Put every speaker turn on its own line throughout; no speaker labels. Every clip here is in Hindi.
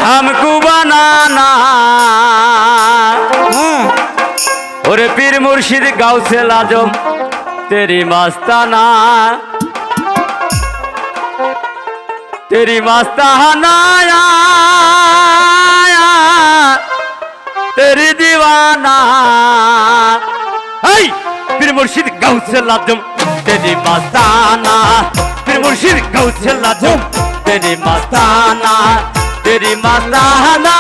हमको बनाना और पीर मुर्शिद गौसे आजम तेरी मस्ताना तेरी दीवाना पीर मुर्शिद गौसे आजम तेरी मस्ताना पीर मुर्शिद गौसे आजम तेरी मस्ताना तेरी मस्ताना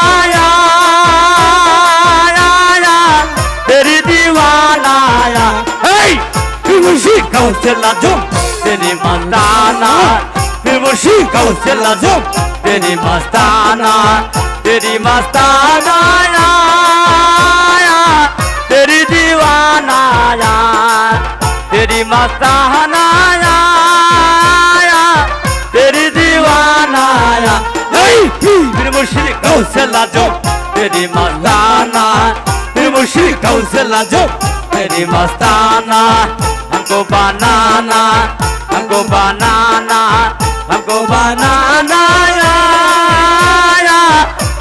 तेरी दीवाना पीर मुर्शिद गौसे आजम तेरी मस्ताना पीर मुर्शिद गौसे आजम तेरी मस्ताना तेरी मस्ताना तेरी दीवाना तेरी मस्ताना तेरी दीवाना पीर मुर्शिद गौसे आजम तेरी मस्ताना पीर मुर्शिद गौसे आजम तेरी मस्ताना हमको बनाना हमको बनाना हमको बनाना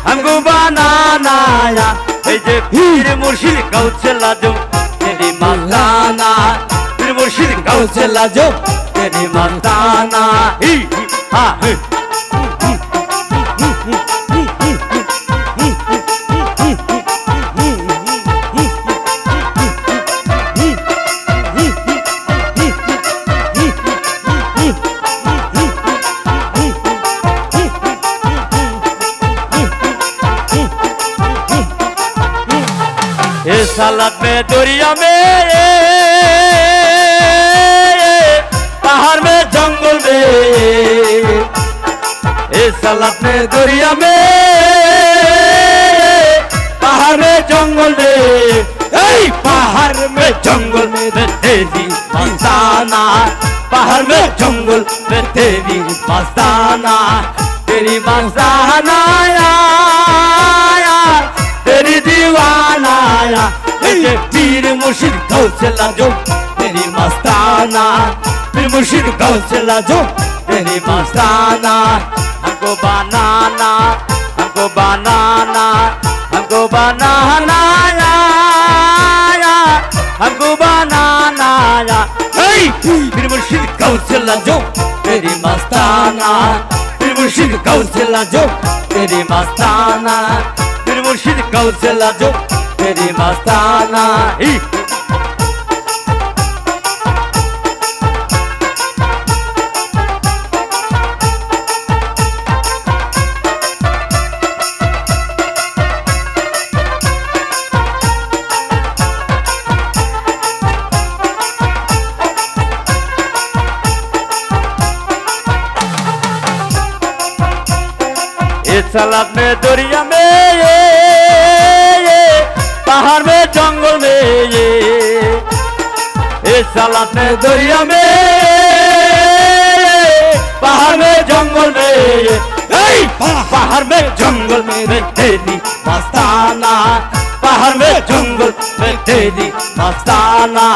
हमको बनाना पीर मुर्शिद गौसे आजम तेरी मस्ताना पीर मुर्शिद गौसे आजम तेरी मस्ताना सालत में दरिया में पहाड़ में जंगल में सालत में दरिया में पहाड़ में जंगल में पहाड़ में जंगल में तेरी मस्ताना पहाड़ में जंगल में तेरी मस्ताना तेरी मस्ताना तेरी दीवाना पीर मुर्शिद गौसे आजम तेरी मस्ताना पीर मुर्शिद गौसे आजम तेरी मस्ताना हमको बनाना हमको बनाना हमको बनाना हमको बनाना पीर मुर्शिद गौसे आजम तेरी मस्ताना पीर मुर्शिद गौसे आजम तेरी मस्ताना पीर मुर्शिद गौसे आजम तेरी मस्ताना सालत में दरिया में पहाड़ में जंगल में सालत में दरिया में पहाड़ में जंगल में पहाड़ में जंगल में तेरी मस्ताना पहाड़ में जंगल में तेरी मस्ताना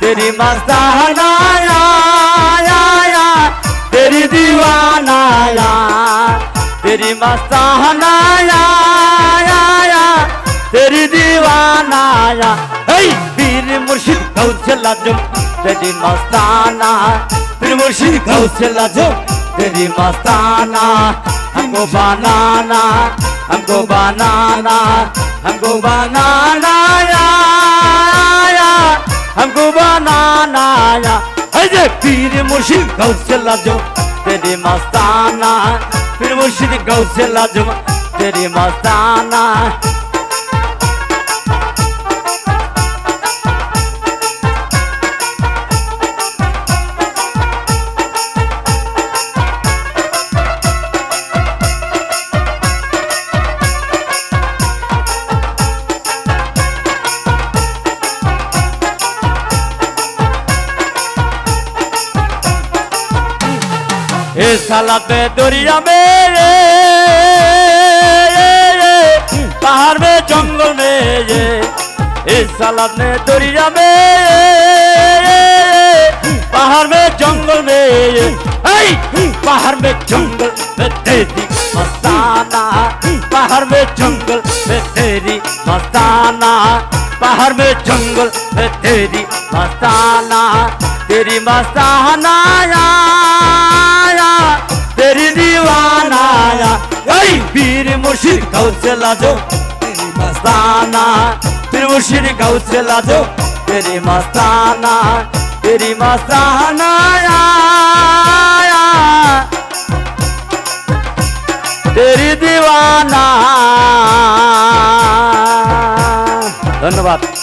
तेरी मस्ताना तेरी दीवाना तेरी मस्ताना तेरी दीवाना पीर मुर्शिद गौसे आजम तेरी मस्ताना पीर मुर्शिद गौसे आजम तेरी मस्ताना हमको बनाना हमको बनाना हमको बनाना हमको बनाना पीर मुर्शिद गौसे आजम तेरी मस्ताना पीर मुर्शिद गौसे आजम तेरी मस्ताना सालत में दरिया में पहाड़ में जंगल में सालत में दरिया में पहाड़ में जंगल में पहाड़ में जंगल में तेरी मस्ताना पहाड़ में जंगल में तेरी मस्ताना, पहाड़ में जंगल में तेरी मस्ताना, तेरी मस्ताना या, तेरी दीवाना या। पीर मुर्शिद गौसे लाजो तेरी मस्ताना, पीर मुर्शिद गौसे लाजो तेरी मस्ताना, तेरी मस्ताना या, तेरी दीवाना। धन्यवाद।